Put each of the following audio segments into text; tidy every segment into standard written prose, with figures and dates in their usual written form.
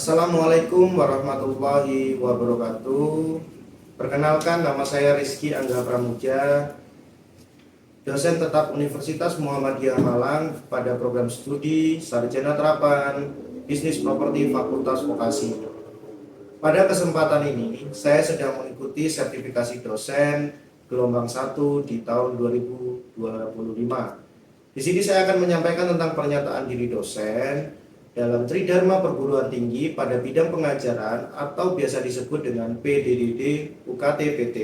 Assalamualaikum warahmatullahi wabarakatuh. Perkenalkan, nama saya Rizky Angga Pramuja, dosen tetap Universitas Muhammadiyah Malang pada program studi Sarjana Terapan Bisnis Properti Fakultas Vokasi. Pada kesempatan ini, saya sedang mengikuti sertifikasi dosen gelombang 1 di tahun 2025. Di sini saya akan menyampaikan tentang pernyataan diri dosen dalam Tridharma Perguruan Tinggi pada bidang pengajaran atau biasa disebut dengan PDDD UKT PT.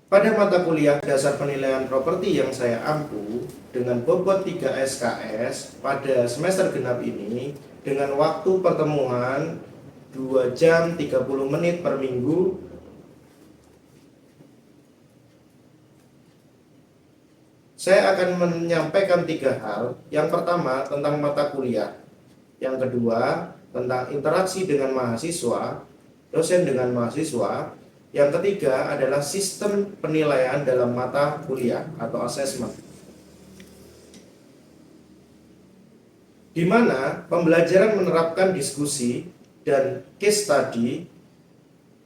Pada mata kuliah dasar penilaian properti yang saya ampu dengan bobot 3 SKS pada semester genap ini dengan waktu pertemuan 2 jam 30 menit per minggu, saya akan menyampaikan 3 hal. Yang pertama tentang mata kuliah, yang kedua tentang interaksi dengan mahasiswa, dosen dengan mahasiswa, yang ketiga adalah sistem penilaian dalam mata kuliah atau assessment, di mana pembelajaran menerapkan diskusi dan case study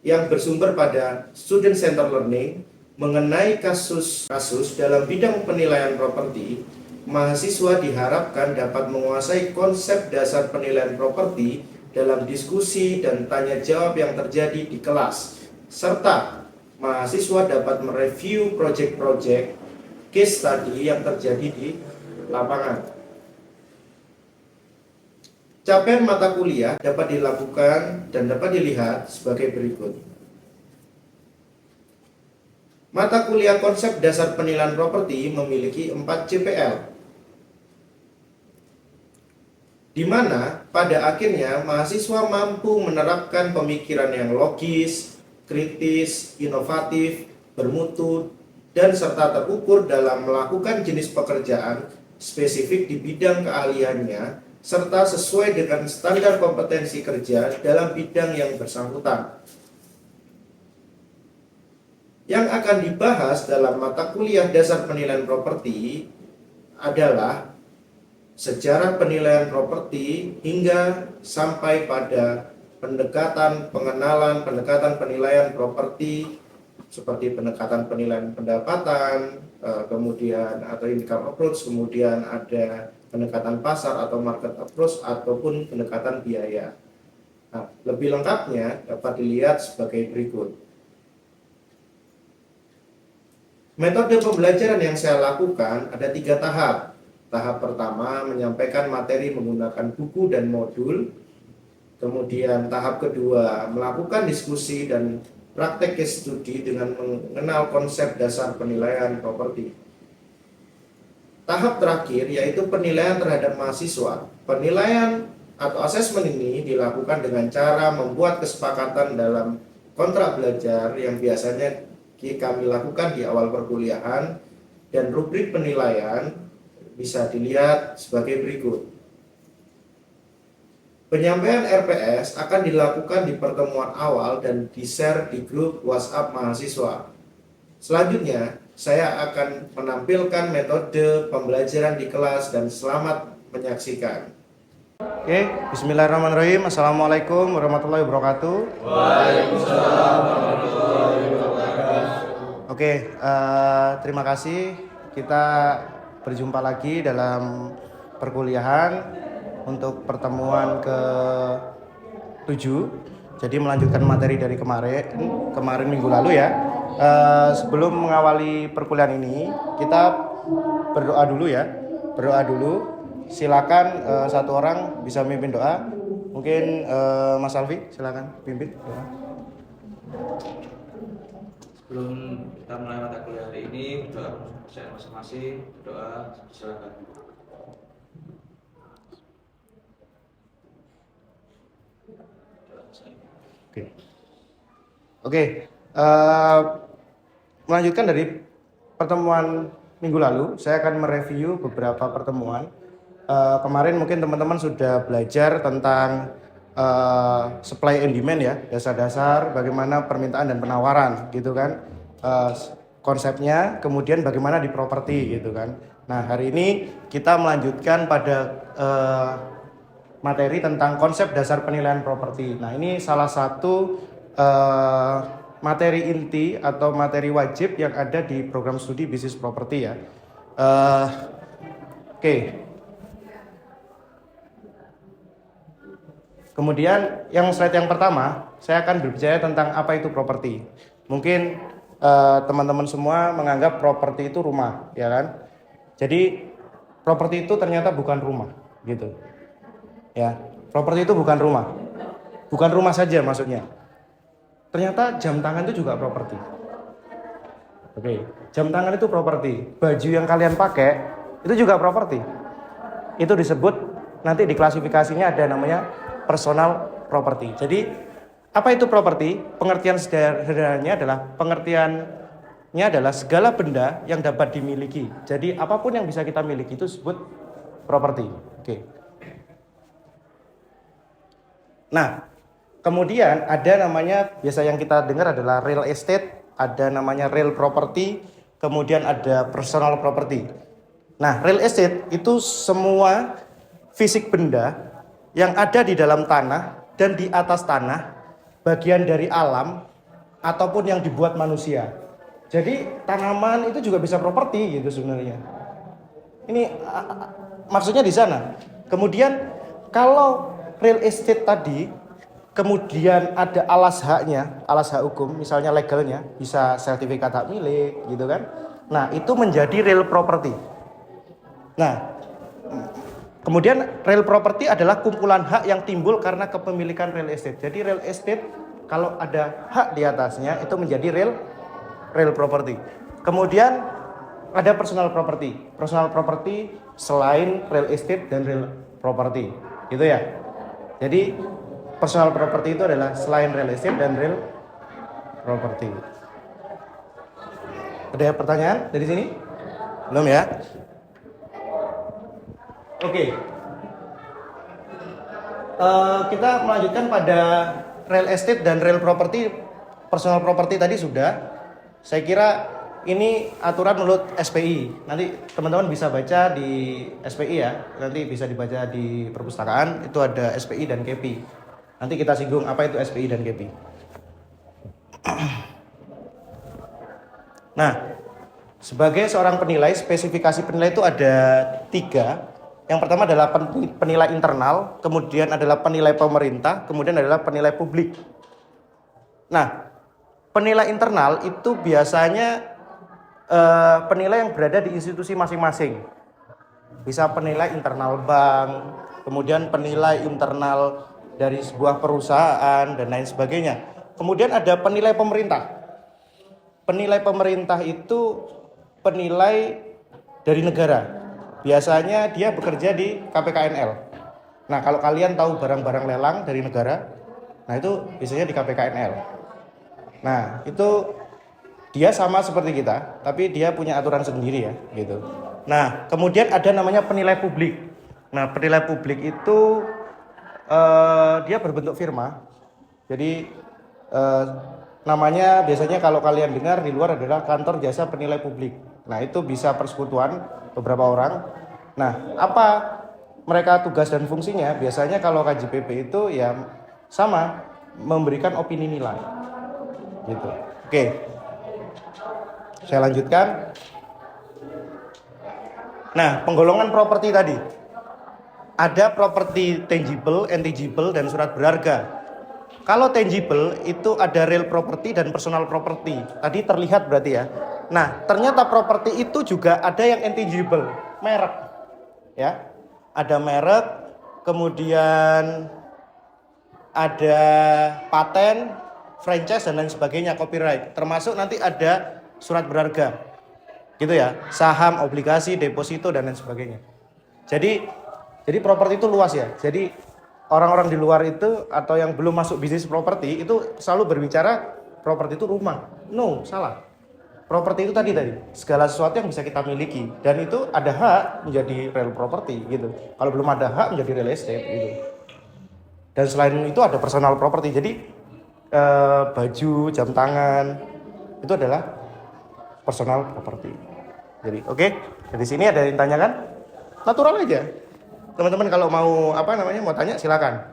yang bersumber pada student center learning mengenai kasus-kasus dalam bidang penilaian properti. Mahasiswa diharapkan dapat menguasai konsep dasar penilaian properti dalam diskusi dan tanya jawab yang terjadi di kelas, serta mahasiswa dapat mereview proyek-proyek case study yang terjadi di lapangan. Capaian mata kuliah dapat dilakukan dan dapat dilihat sebagai berikut. Mata kuliah konsep dasar penilaian properti memiliki 4 CPL, di mana pada akhirnya mahasiswa mampu menerapkan pemikiran yang logis, kritis, inovatif, bermutu, dan serta terukur dalam melakukan jenis pekerjaan spesifik di bidang keahliannya, serta sesuai dengan standar kompetensi kerja dalam bidang yang bersangkutan. Yang akan dibahas dalam mata kuliah dasar penilaian properti adalah sejarah penilaian properti hingga sampai pada pendekatan pengenalan, pendekatan penilaian properti seperti pendekatan penilaian pendapatan, kemudian atau income approach, kemudian ada pendekatan pasar atau market approach ataupun pendekatan biaya. Nah, lebih lengkapnya dapat dilihat sebagai berikut. Metode pembelajaran yang saya lakukan ada 3 tahap. Tahap pertama menyampaikan materi menggunakan buku dan modul. Kemudian tahap kedua melakukan diskusi dan praktek case study dengan mengenal konsep dasar penilaian properti. Tahap terakhir yaitu penilaian terhadap mahasiswa. Penilaian atau asesmen ini dilakukan dengan cara membuat kesepakatan dalam kontrak belajar yang biasanya kami lakukan di awal perkuliahan, dan rubrik penilaian bisa dilihat sebagai berikut. Penyampaian RPS akan dilakukan di pertemuan awal dan di-share di grup WhatsApp mahasiswa. Selanjutnya, saya akan menampilkan metode pembelajaran di kelas dan selamat menyaksikan. Oke, bismillahirrahmanirrahim. Assalamualaikum warahmatullahi wabarakatuh. Waalaikumsalam warahmatullahi wabarakatuh. Oke, terima kasih. Kita berjumpa lagi dalam perkuliahan untuk pertemuan ke-7. Jadi melanjutkan materi dari kemarin minggu lalu ya. Sebelum mengawali perkuliahan ini, kita berdoa dulu ya. Berdoa dulu. Silakan satu orang bisa memimpin doa. Mungkin Mas Alfi, silakan pimpin doa. Sebelum kita mulai mata kuliah hari ini, berdoa saya masing-masing, berdoa silakan. Oke. Melanjutkan dari pertemuan minggu lalu, saya akan mereview beberapa pertemuan. Kemarin mungkin teman-teman sudah belajar tentang supply and demand ya, dasar-dasar bagaimana permintaan dan penawaran gitu kan, konsepnya, kemudian bagaimana di properti gitu kan. Nah, hari ini kita melanjutkan pada materi tentang konsep dasar penilaian properti. Nah, ini salah satu materi inti atau materi wajib yang ada di program studi bisnis properti ya. Oke. Kemudian yang slide yang pertama, saya akan berbicara tentang apa itu properti. Mungkin teman-teman semua menganggap properti itu rumah, ya kan? Jadi properti itu ternyata bukan rumah, gitu. Ya, properti itu bukan rumah. Bukan rumah saja maksudnya. Ternyata jam tangan itu juga properti. Oke, jam tangan itu properti. Baju yang kalian pakai itu juga properti. Itu disebut nanti di klasifikasinya ada namanya personal property. Jadi apa itu properti? Pengertian sederhananya adalah segala benda yang dapat dimiliki. Jadi apapun yang bisa kita miliki itu disebut properti. Oke. Nah, kemudian ada namanya biasa yang kita dengar adalah real estate, ada namanya real property, kemudian ada personal property. Nah, real estate itu semua fisik benda yang ada di dalam tanah dan di atas tanah, bagian dari alam ataupun yang dibuat manusia. Jadi tanaman itu juga bisa properti gitu sebenarnya. Ini maksudnya di sana. Kemudian kalau real estate tadi kemudian ada alas haknya, alas hak hukum, misalnya legalnya, bisa sertifikat hak milik gitu kan. Nah, itu menjadi real property. Nah, kemudian real property adalah kumpulan hak yang timbul karena kepemilikan real estate. Jadi real estate kalau ada hak di atasnya itu menjadi real property. Kemudian ada personal property. Personal property selain real estate dan real property. Gitu ya. Jadi personal property itu adalah selain real estate dan real property. Ada pertanyaan dari sini? Belum ya? Oke. Kita melanjutkan pada real estate dan real property. Personal property tadi sudah. Saya kira ini aturan menurut SPI. Nanti teman-teman bisa baca di SPI ya. Nanti bisa dibaca di perpustakaan. Itu ada SPI dan KPI. Nanti kita singgung apa itu SPI dan KPI. Nah, sebagai seorang penilai, spesifikasi penilai itu ada 3. Yang pertama adalah penilai internal, kemudian adalah penilai pemerintah, kemudian adalah penilai publik. Nah, penilai internal itu biasanya penilai yang berada di institusi masing-masing. Bisa penilai internal bank, kemudian penilai internal dari sebuah perusahaan, dan lain sebagainya. Kemudian ada penilai pemerintah. Penilai pemerintah itu penilai dari negara. Biasanya dia bekerja di KPKNL. Nah, kalau kalian tahu barang-barang lelang dari negara, nah itu biasanya di KPKNL. Nah, itu dia sama seperti kita, tapi dia punya aturan sendiri ya, gitu. Nah, kemudian ada namanya penilai publik. Nah, penilai publik itu dia berbentuk firma. Jadi namanya biasanya kalau kalian dengar di luar adalah kantor jasa penilai publik. Nah, itu bisa persekutuan beberapa orang. Nah, apa mereka tugas dan fungsinya? Biasanya kalau KJPP itu ya sama, memberikan opini nilai. Gitu. Oke. Saya lanjutkan. Nah, penggolongan properti tadi. Ada properti tangible, intangible, dan surat berharga. Kalau tangible itu ada real property dan personal property. Tadi terlihat berarti ya. Nah, ternyata properti itu juga ada yang intangible, merek. Ya. Ada merek, kemudian ada paten, franchise dan lain sebagainya, copyright. Termasuk nanti ada surat berharga. Gitu ya. Saham, obligasi, deposito dan lain sebagainya. Jadi properti itu luas ya. Jadi orang-orang di luar itu atau yang belum masuk bisnis properti itu selalu berbicara properti itu rumah. No, salah. Properti itu tadi segala sesuatu yang bisa kita miliki dan itu ada hak menjadi real property gitu. Kalau belum ada hak menjadi real estate gitu. Dan selain itu ada personal property. Jadi baju, jam tangan itu adalah personal property. Jadi oke. Dari sini ada yang tanyakan? Natural aja. Teman-teman kalau mau mau tanya silakan.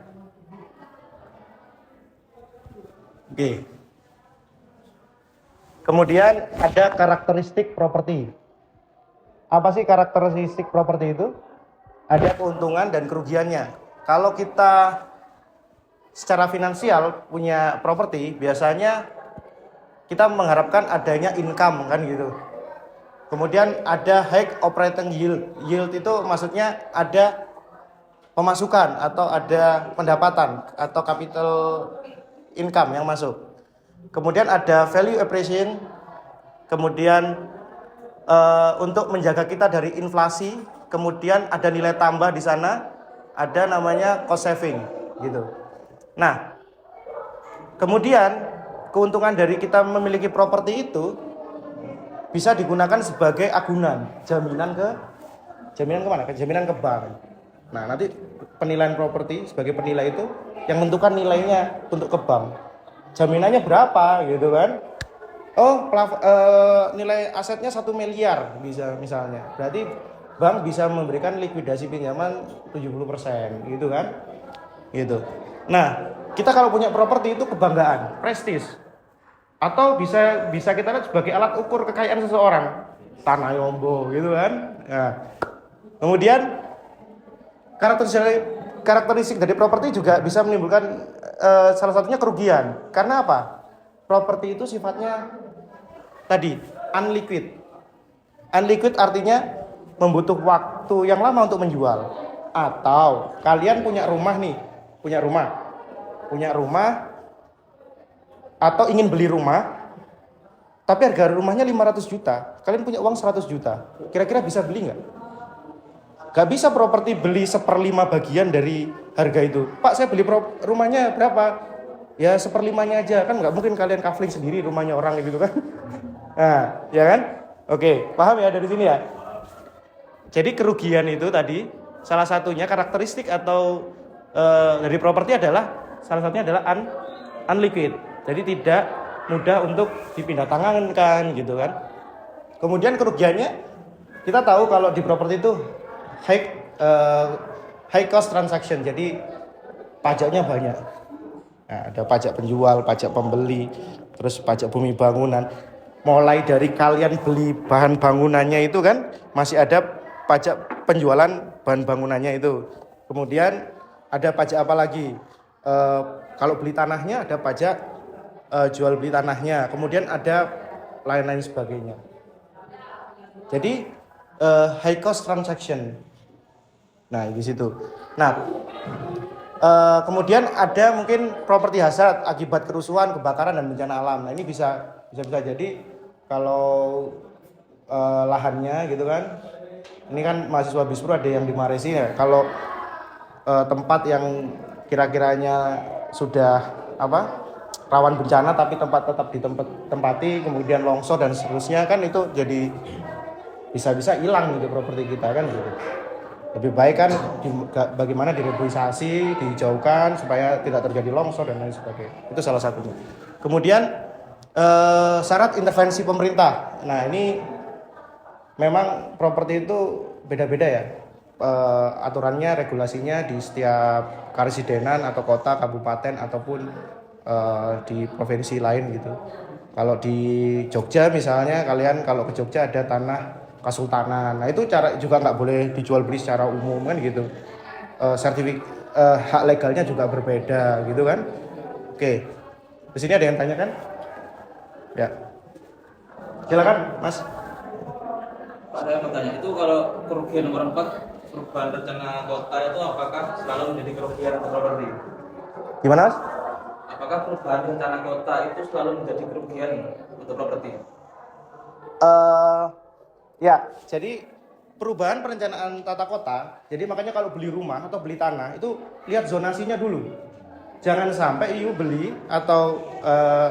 Oke. Kemudian ada karakteristik properti. Apa sih karakteristik properti itu? Ada keuntungan dan kerugiannya. Kalau kita secara finansial punya properti, biasanya kita mengharapkan adanya income kan gitu. Kemudian ada high operating yield. Yield itu maksudnya ada pemasukan atau ada pendapatan atau capital income yang masuk. Kemudian ada value appreciation. Kemudian untuk menjaga kita dari inflasi. Kemudian ada nilai tambah di sana. Ada namanya cost saving gitu. Nah, kemudian keuntungan dari kita memiliki properti itu bisa digunakan sebagai agunan, jaminan kemana? Jaminan ke bank. Nah, nanti penilaian properti sebagai penilai itu yang menentukan nilainya untuk ke bank. Jaminannya berapa gitu kan? Oh, nilai asetnya 1 miliar bisa misalnya. Berarti bank bisa memberikan likuidasi pinjaman 70% gitu kan? Gitu. Nah, kita kalau punya properti itu kebanggaan, prestis. Atau bisa kita lihat sebagai alat ukur kekayaan seseorang. Tanah Yombo gitu kan. Nah, kemudian karakteristik dari properti juga bisa menimbulkan salah satunya kerugian. Karena apa? Properti itu sifatnya tadi unliquid. Unliquid artinya membutuhkan waktu yang lama untuk menjual. Atau kalian punya rumah atau ingin beli rumah, tapi harga rumahnya 500 juta, kalian punya uang 100 juta, kira-kira bisa beli nggak? Gak bisa properti beli 1/5 bagian dari harga itu. Pak, saya beli rumahnya berapa? Ya 1/5-nya aja, kan nggak mungkin kalian kafling sendiri rumahnya orang gitu kan? Nah, ya kan? Oke, paham ya dari sini ya? Jadi kerugian itu tadi, salah satunya karakteristik atau dari properti adalah, salah satunya adalah unliquid. Jadi tidak mudah untuk dipindah tangankan gitu kan. Kemudian kerugiannya, kita tahu kalau di properti itu high cost transaction. Jadi pajaknya banyak. Nah, ada pajak penjual, pajak pembeli, terus pajak bumi bangunan. Mulai dari kalian beli bahan bangunannya itu kan masih ada pajak penjualan bahan bangunannya itu. Kemudian ada pajak apa lagi? Kalau beli tanahnya ada pajak jual beli tanahnya, kemudian ada lain-lain sebagainya. Jadi high cost transaction. Nah, di situ. Nah, kemudian ada mungkin properti hazard akibat kerusuhan, kebakaran dan bencana alam. Nah, ini bisa jadi kalau lahannya gitu kan. Ini kan mahasiswa Bispro ada yang di Maresi ya. Kalau tempat yang kira-kiranya sudah rawan bencana tapi tetap ditempati, kemudian longsor dan seterusnya, kan itu jadi bisa hilang gitu properti kita kan gitu. Lebih baik kan bagaimana direboisasi, dijauhkan supaya tidak terjadi longsor dan lain sebagainya. Itu salah satunya. Kemudian syarat intervensi pemerintah. Nah, ini memang properti itu beda-beda ya. Aturannya, regulasinya di setiap karesidenan atau kota, kabupaten ataupun di provinsi lain gitu. Kalau di Jogja misalnya, kalian kalau ke Jogja ada tanah kesultanan. Nah, itu cara juga nggak boleh dijual beli secara umum kan gitu. Hak legalnya juga berbeda gitu kan. Oke. Di sini ada yang tanya kan? Ya. Silakan, Mas. Pak, saya mau tanya, itu kalau kerugian nomor 4, perubahan rencana kota itu apakah selalu menjadi kerugian untuk properti? Gimana, Mas? Apakah perubahan rencana kota itu selalu menjadi kerugian untuk properti? Ya, jadi perubahan perencanaan tata kota, jadi makanya kalau beli rumah atau beli tanah itu lihat zonasinya dulu. Jangan sampai beli atau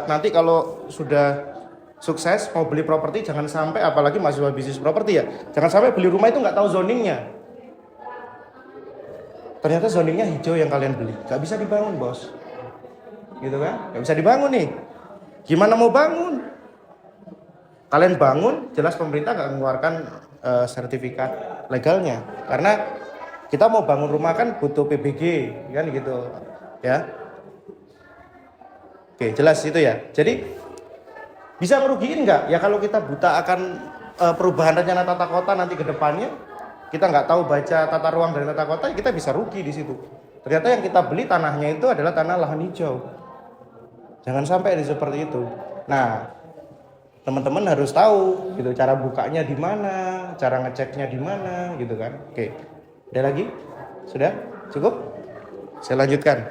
nanti kalau sudah sukses mau beli properti, jangan sampai, apalagi mahasiswa bisnis properti ya, jangan sampai beli rumah itu nggak tahu zoningnya. Ternyata zoningnya hijau yang kalian beli, nggak bisa dibangun bos, gitu kan? Nggak bisa dibangun nih. Gimana mau bangun? Kalian bangun, jelas pemerintah nggak mengeluarkan sertifikat legalnya, karena Kita mau bangun rumah kan butuh PBG kan gitu ya. Oke, jelas itu ya. Jadi bisa ngerugiin nggak? Ya kalau kita buta akan perubahan rencana tata kota nanti ke depannya, kita nggak tahu baca tata ruang dari tata kota, kita bisa rugi di situ. Ternyata yang kita beli tanahnya itu adalah tanah lahan hijau. Jangan sampai seperti itu. Nah, teman-teman harus tahu gitu cara bukanya di mana, cara ngeceknya di mana gitu kan. Oke. Ada lagi? Sudah? Cukup? Saya lanjutkan.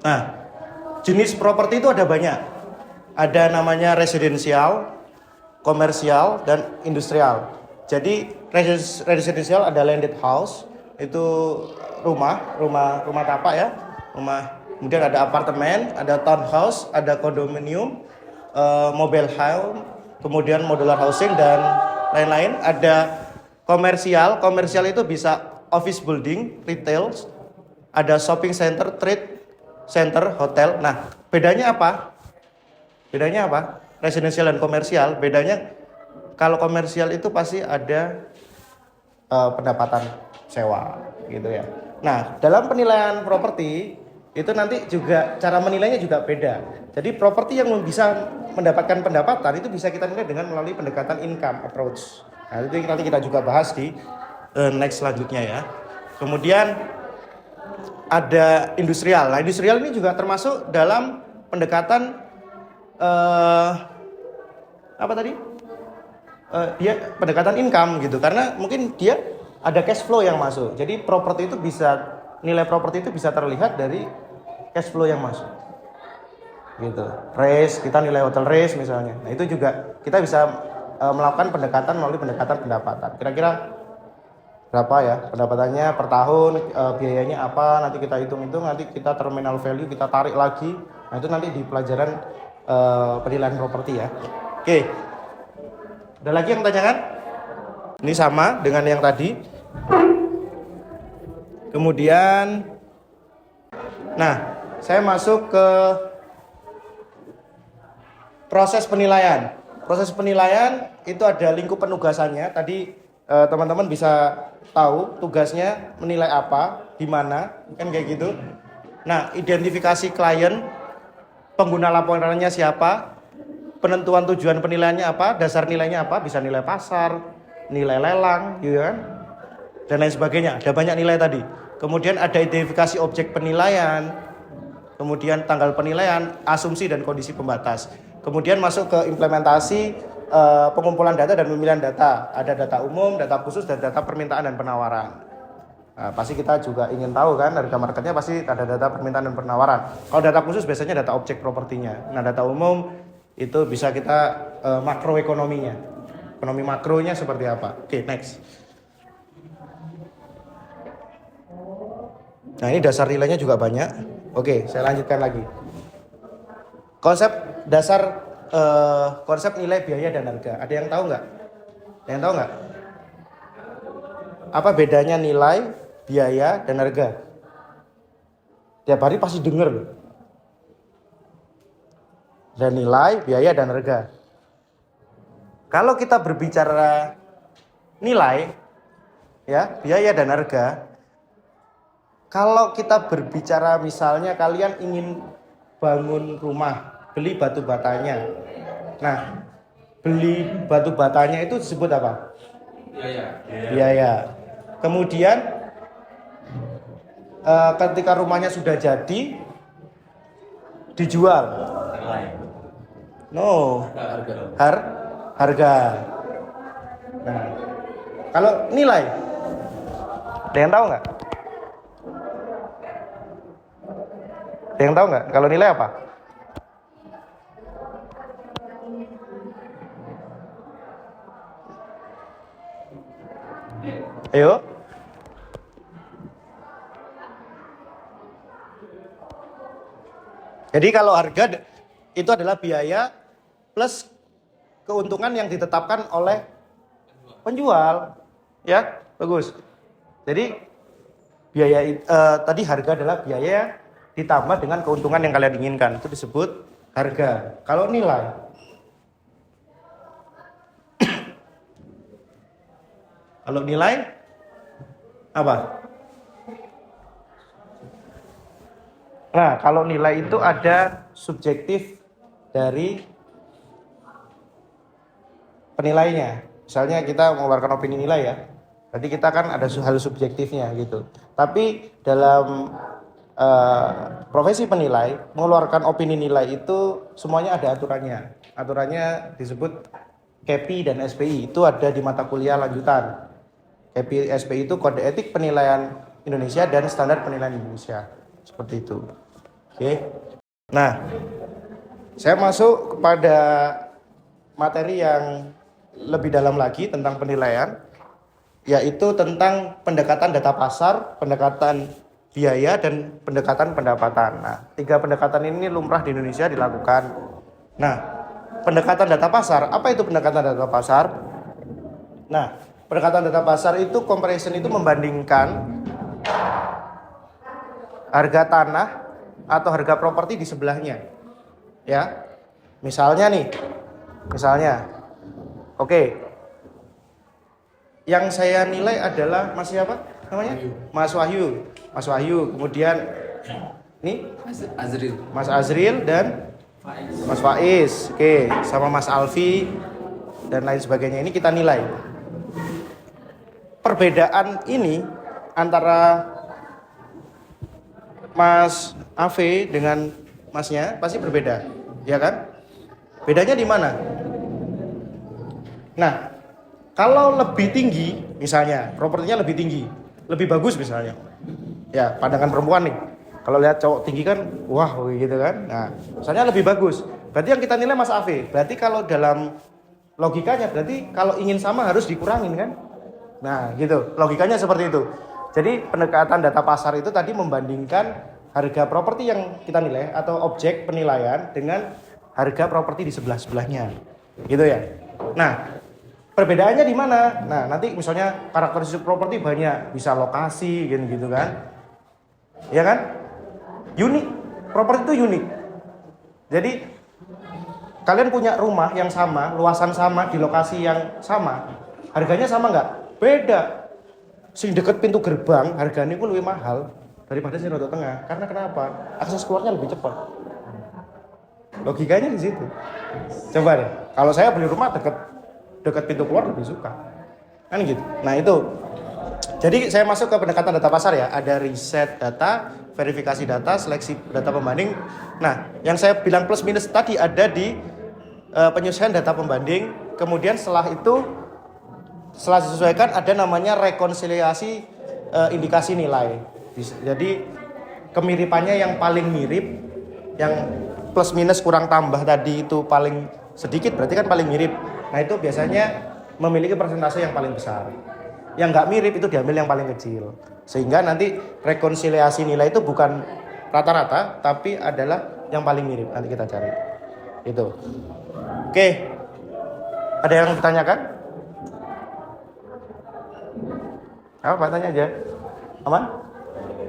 Nah, jenis properti itu ada banyak. Ada namanya residensial, komersial, dan industrial. Jadi residensial ada landed house, itu rumah tapak ya, rumah. Kemudian ada apartemen, ada townhouse, ada kondominium, mobile home, kemudian modular housing dan lain-lain. Ada komersial itu bisa office building, retail, ada shopping center, trade center, hotel. Nah, bedanya apa? Residensial dan komersial, bedanya kalau komersial itu pasti ada pendapatan sewa gitu ya. Nah, dalam penilaian properti itu nanti juga cara menilainya juga beda. Jadi properti yang bisa mendapatkan pendapatan itu bisa kita nilai dengan melalui pendekatan income approach. Nah, itu nanti kita juga bahas di next selanjutnya ya. Kemudian ada industrial. Nah, industrial ini juga termasuk dalam pendekatan apa tadi? Dia pendekatan income gitu. Karena mungkin dia ada cash flow yang masuk. Jadi properti itu bisa nilai properti itu bisa terlihat dari cash flow yang masuk. Gitu. Race, kita nilai hotel race misalnya. Nah, itu juga kita bisa melakukan pendekatan melalui pendekatan pendapatan. Kira-kira berapa ya pendapatannya per tahun, biayanya apa, nanti kita hitung-hitung, nanti kita terminal value, kita tarik lagi. Nah, itu nanti di pelajaran penilaian properti ya. Oke. Ada lagi yang tanyakan? Ini sama dengan yang tadi. Kemudian nah, saya masuk ke proses penilaian. Proses penilaian itu ada lingkup penugasannya. Tadi teman-teman bisa tahu tugasnya menilai apa, di mana, kan kayak gitu. Nah, identifikasi klien, pengguna laporannya siapa, penentuan tujuan penilaiannya apa, dasar nilainya apa, bisa nilai pasar, nilai lelang, gitu kan, dan lain sebagainya. Ada banyak nilai tadi. Kemudian ada identifikasi objek penilaian, kemudian tanggal penilaian, asumsi dan kondisi pembatas. Kemudian masuk ke implementasi pengumpulan data dan pemilihan data. Ada data umum, data khusus, dan data permintaan dan penawaran. Nah, pasti kita juga ingin tahu kan, harga marketnya pasti ada data permintaan dan penawaran. Kalau data khusus biasanya data objek propertinya. Nah, data umum itu bisa kita makroekonominya. Ekonomi makronya seperti apa. Oke, next. Nah, ini dasar nilainya juga banyak. Oke, saya lanjutkan lagi. Konsep dasar konsep nilai biaya dan harga. Ada yang tahu nggak? Ada yang tahu nggak? Apa bedanya nilai, biaya, dan harga? Tiap hari pasti dengar loh. Dan nilai, biaya, dan harga. Kalau kita berbicara nilai, ya, biaya dan harga. Kalau kita berbicara misalnya kalian ingin bangun rumah, beli batu batanya. Nah, beli batu batanya itu disebut apa? Biaya. Kemudian ketika rumahnya sudah jadi, dijual. No, harga. Nah, kalau nilai, ada yang tahu nggak? Ada yang tahu nggak? Kalau nilai apa? Ayo. Jadi kalau harga itu adalah biaya plus keuntungan yang ditetapkan oleh penjual. Ya, bagus. Jadi biaya tadi harga adalah biaya ditambah dengan keuntungan yang kalian inginkan. Itu disebut harga. Kalau nilai Kalau nilai apa? Nah, kalau nilai itu ada subjektif dari penilainya. Misalnya kita mengeluarkan opini nilai ya. Berarti kita kan ada hal subjektifnya gitu. Tapi dalam profesi penilai, mengeluarkan opini nilai itu semuanya ada aturannya. Aturannya disebut KEPI dan SPI. Itu ada di mata kuliah lanjutan. KEPI SPI itu Kode Etik Penilaian Indonesia dan Standar Penilaian Indonesia. Seperti itu. Oke. Nah, saya masuk kepada materi yang lebih dalam lagi tentang penilaian, yaitu tentang pendekatan data pasar, pendekatan biaya, dan pendekatan pendapatan. Nah, 3 pendekatan ini lumrah di Indonesia dilakukan. Nah, pendekatan data pasar, apa itu pendekatan data pasar? Nah, pendekatan data pasar itu comparison, itu membandingkan harga tanah atau harga properti di sebelahnya. Ya. Misalnya, oke. Yang saya nilai adalah Mas siapa namanya? Mas Wahyu. Mas Wahyu, kemudian ini Mas Azril dan Mas Faiz. Oke, sama Mas Alfi dan lain sebagainya. Ini kita nilai. Perbedaan ini antara Mas Ave dengan Masnya pasti berbeda, ya kan? Bedanya di mana? Nah, kalau lebih tinggi, misalnya propertinya lebih tinggi, lebih bagus misalnya, ya pandangan perempuan nih. Kalau lihat cowok tinggi kan, wah gitu kan. Nah, misalnya lebih bagus. Berarti yang kita nilai Mas Ave. Berarti kalau dalam logikanya, berarti kalau ingin sama harus dikurangin kan? Nah, gitu. Logikanya seperti itu. Jadi pendekatan data pasar itu tadi membandingkan harga properti yang kita nilai atau objek penilaian dengan harga properti di sebelah-sebelahnya. Gitu ya. Nah, perbedaannya di mana? Nah, nanti misalnya karakteristik properti banyak, bisa lokasi gitu kan. Ya kan? Unik. Properti itu unik. Jadi kalian punya rumah yang sama, luasan sama, di lokasi yang sama, harganya sama nggak? Beda. Sing deket pintu gerbang harganya pun lebih mahal daripada sing rodok tengah. Karena kenapa? Akses keluarnya lebih cepat. Logikanya di situ. Coba deh. Kalau saya beli rumah dekat pintu keluar lebih suka. Kan gitu. Nah, itu. Jadi saya masuk ke pendekatan data pasar ya. Ada riset data, verifikasi data, seleksi data pembanding. Nah, yang saya bilang plus minus tadi ada di penyesuaian data pembanding. Kemudian setelah disesuaikan ada namanya rekonsiliasi indikasi nilai. Jadi kemiripannya yang paling mirip, yang plus minus kurang tambah tadi itu paling sedikit, berarti kan paling mirip. Nah, itu biasanya memiliki persentase yang paling besar. Yang nggak mirip itu diambil yang paling kecil. Sehingga nanti rekonsiliasi nilai itu bukan rata-rata, tapi adalah yang paling mirip. Nanti kita cari. Itu. Oke. Ada yang ditanyakan? Apa? Tanya aja. Aman?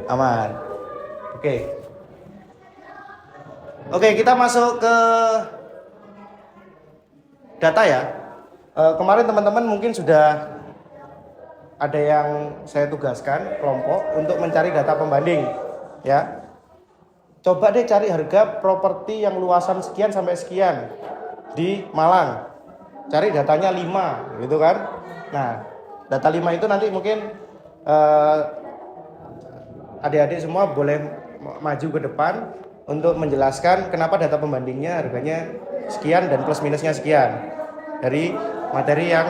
Aman. Oke, kita masuk ke data ya. Kemarin teman-teman mungkin sudah ada yang saya tugaskan kelompok untuk mencari data pembanding, ya. Coba deh cari harga properti yang luasan sekian sampai sekian di Malang. Cari datanya 5, gitu kan? Nah, data 5 itu nanti mungkin adik-adik semua boleh maju ke depan untuk menjelaskan kenapa data pembandingnya harganya sekian dan plus minusnya sekian dari materi yang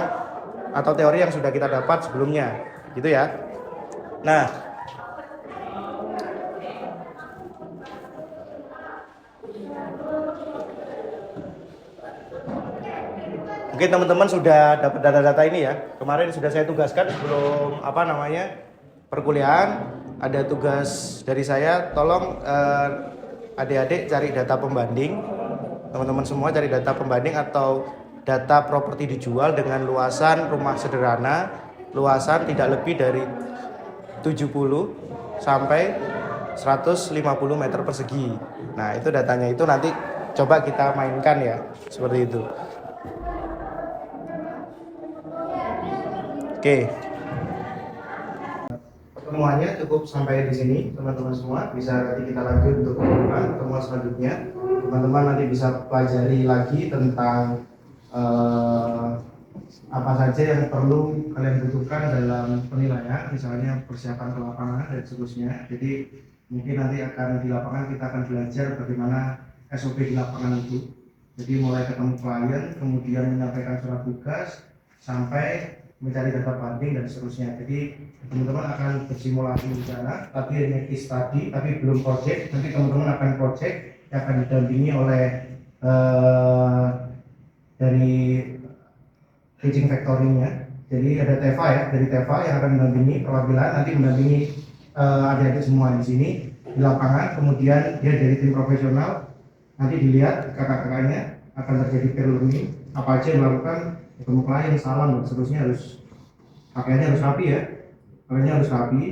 atau teori yang sudah kita dapat sebelumnya, gitu ya. Nah, mungkin teman-teman sudah dapat data-data ini ya. Kemarin sudah saya tugaskan sebelum perkuliahan. Ada tugas dari saya, tolong adik-adik cari data pembanding. Teman-teman semua cari data pembanding atau data properti dijual dengan luasan rumah sederhana, luasan tidak lebih dari 70 sampai 150 meter persegi. Nah, itu datanya itu nanti coba kita mainkan ya, seperti itu. Oke. pertemuannya cukup sampai di sini teman-teman semua. Bisa nanti kita lanjut untuk pertemuan selanjutnya. Teman-teman nanti bisa pelajari lagi tentang apa saja yang perlu kalian butuhkan dalam penilaian, misalnya persiapan ke lapangan dan seterusnya. Jadi mungkin nanti akan di lapangan kita akan belajar bagaimana SOP di lapangan itu. Jadi mulai ketemu klien, kemudian menyampaikan surat tugas, sampai mencari data banding dan seterusnya. Jadi teman-teman akan bersimulasi di sana, tapi hanya case study, tapi belum project. Nanti teman-teman akan project yang akan didampingi oleh dari teaching factory-nya. Jadi ada TEVA ya, dari TEVA yang akan mendampingi perwakilan, nanti mendampingi adik-adik semua di sini di lapangan. Kemudian dia dari tim profesional, nanti dilihat kakak-kakaknya akan terjadi peer learning, apa aja yang dilakukan, ketemu klien, salam dan seterusnya. Harus pakaiannya harus rapi ya, pakaiannya harus rapi,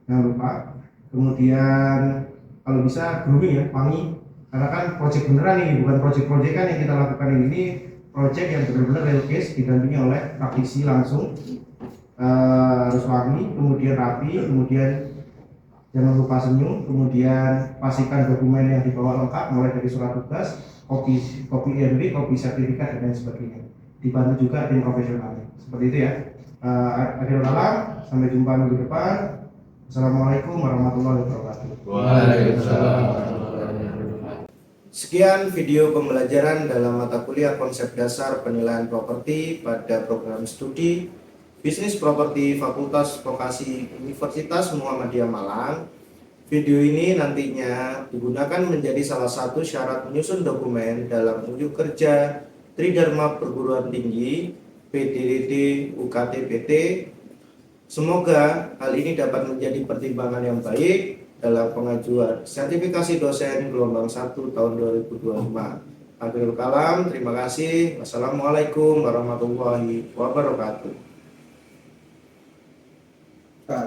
jangan lupa. Kemudian kalau bisa grooming ya, wangi, karena kan project beneran ini, bukan project kan yang kita lakukan ini project yang benar-benar real case, didampingi oleh praktisi langsung. Harus wangi, kemudian rapi, kemudian jangan lupa senyum, kemudian pastikan dokumen yang dibawa lengkap, mulai dari surat tugas, kopi INB, kopi sertifikat dan lain sebagainya. Dibantu juga tim profesional. Seperti itu ya. Akhirul kalam, sampai jumpa minggu depan. Assalamualaikum warahmatullahi wabarakatuh. Waalaikumsalam. Sekian video pembelajaran dalam mata kuliah konsep dasar penilaian properti pada program studi Bisnis Properti Fakultas Vokasi Universitas Muhammadiyah Malang. Video ini nantinya digunakan menjadi salah satu syarat menyusun dokumen dalam unjuk kerja Tridharma Perguruan Tinggi PDDD UKT-PT. Semoga hal ini dapat menjadi pertimbangan yang baik dalam pengajuan sertifikasi dosen gelombang 1 tahun 2025. Akhirul kalam, terima kasih. Wassalamualaikum warahmatullahi wabarakatuh.